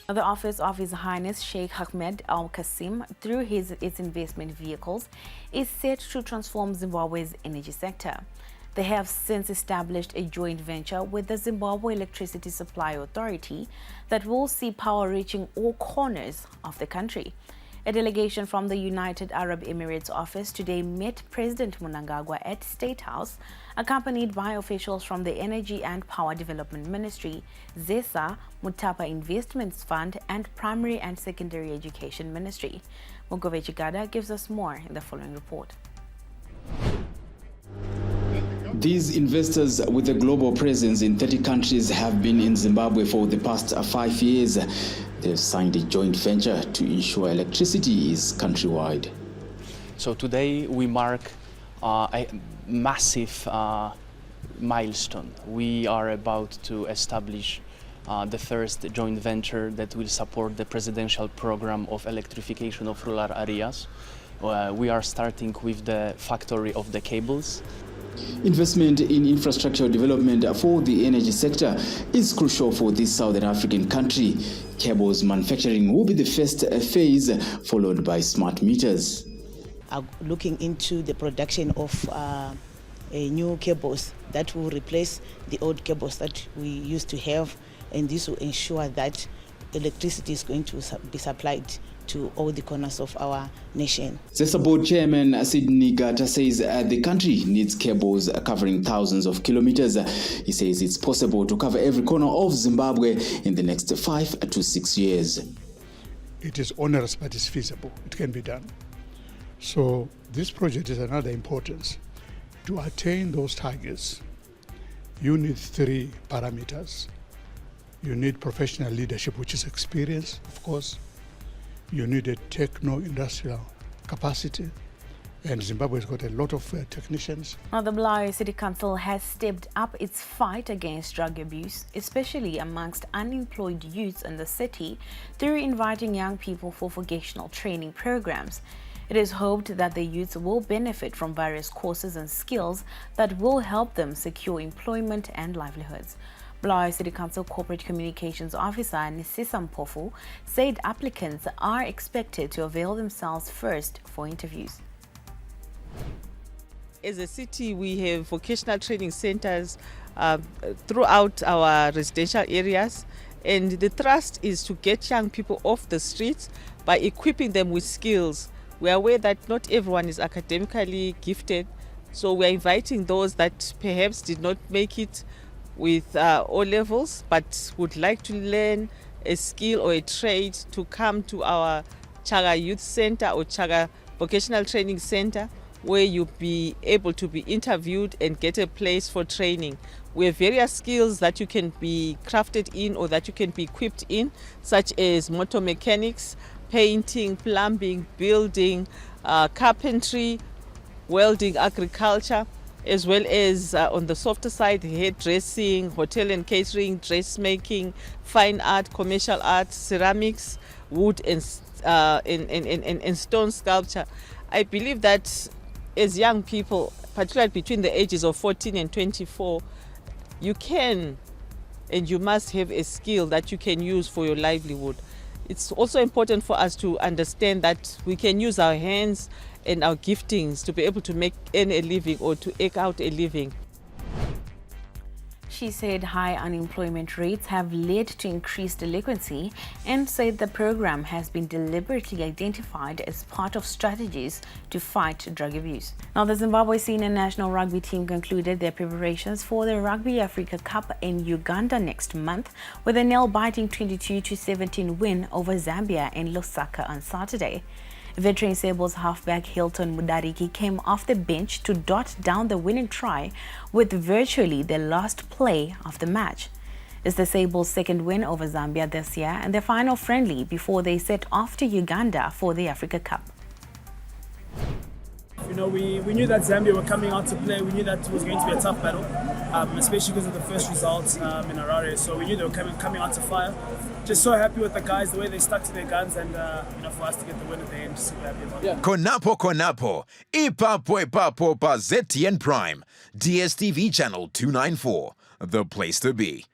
The office of His Highness Sheikh Ahmed Al Qasim, through its investment vehicles, is set to transform Zimbabwe's energy sector. They have since established a joint venture with the Zimbabwe Electricity Supply Authority that will see power reaching all corners of the country. A delegation from the United Arab Emirates office today met President Mnangagwa at State House, accompanied by officials from the Energy and Power Development Ministry, Zesa, Mutapa Investments Fund, and Primary and Secondary Education Ministry. Mugove Chigada gives us more in the following report. These investors with a global presence in 30 countries have been in Zimbabwe for the past 5 years. They've signed a joint venture to ensure electricity is countrywide. So today we mark a massive milestone. We are about to establish the first joint venture that will support the presidential program of electrification of rural areas. We are starting with the factory of the cables. Investment in infrastructure development for the energy sector is crucial for this Southern African country. Cables manufacturing will be the first phase, followed by smart meters. Looking into the production of new cables that will replace the old cables that we used to have, and this will ensure that electricity is going to be supplied to all the corners of our nation. Zesa board chairman Sydney Gata says the country needs cables covering thousands of kilometers. He says it's possible to cover every corner of Zimbabwe in the next 5 to 6 years. It is onerous, but it's feasible. It can be done. So this project is another importance. To attain those targets, you need 3 parameters. You need professional leadership, which is experience, of course. You need a techno-industrial capacity, and Zimbabwe's got a lot of technicians. Now, the Bulawayo City Council has stepped up its fight against drug abuse, especially amongst unemployed youths in the city, through inviting young people for vocational training programs. It is hoped that the youths will benefit from various courses and skills that will help them secure employment and livelihoods. Bulawayo City Council Corporate Communications Officer Nisisa Mpofu said applicants are expected to avail themselves first for interviews. As a city, we have vocational training centers throughout our residential areas, and the thrust is to get young people off the streets by equipping them with skills. We are aware that not everyone is academically gifted, so we are inviting those that perhaps did not make it with O levels but would like to learn a skill or a trade to come to our Chaga Youth Center or Chaga Vocational Training Center, where you'll be able to be interviewed and get a place for training. We have various skills that you can be crafted in or that you can be equipped in, such as motor mechanics, painting, plumbing, building, carpentry, welding, agriculture, as well as on the softer side, hairdressing, hotel and catering, dressmaking, fine art, commercial art, ceramics, wood and stone sculpture. I believe that as young people, particularly between the ages of 14 and 24, you can and you must have a skill that you can use for your livelihood. It's also important for us to understand that we can use our hands and our giftings to be able to earn a living or to eke out a living. She said high unemployment rates have led to increased delinquency and said the program has been deliberately identified as part of strategies to fight drug abuse. Now, the Zimbabwe senior national rugby team concluded their preparations for the Rugby Africa Cup in Uganda next month with a nail-biting 22-17 win over Zambia in Lusaka on Saturday. Veteran Sables halfback Hilton Mudariki came off the bench to dot down the winning try with virtually the last play of the match. It's the Sables' second win over Zambia this year and their final friendly before they set off to Uganda for the Africa Cup. You know, we knew that Zambia were coming out to play. We knew that it was going to be a tough battle, especially because of the first results in Harare. So we knew they were coming out to fire. Just so happy with the guys, the way they stuck to their guns, and for us to get the win at the end, super happy about it. Konapo, Ipapo pa ZTN Prime, DSTV channel 294, the place to be.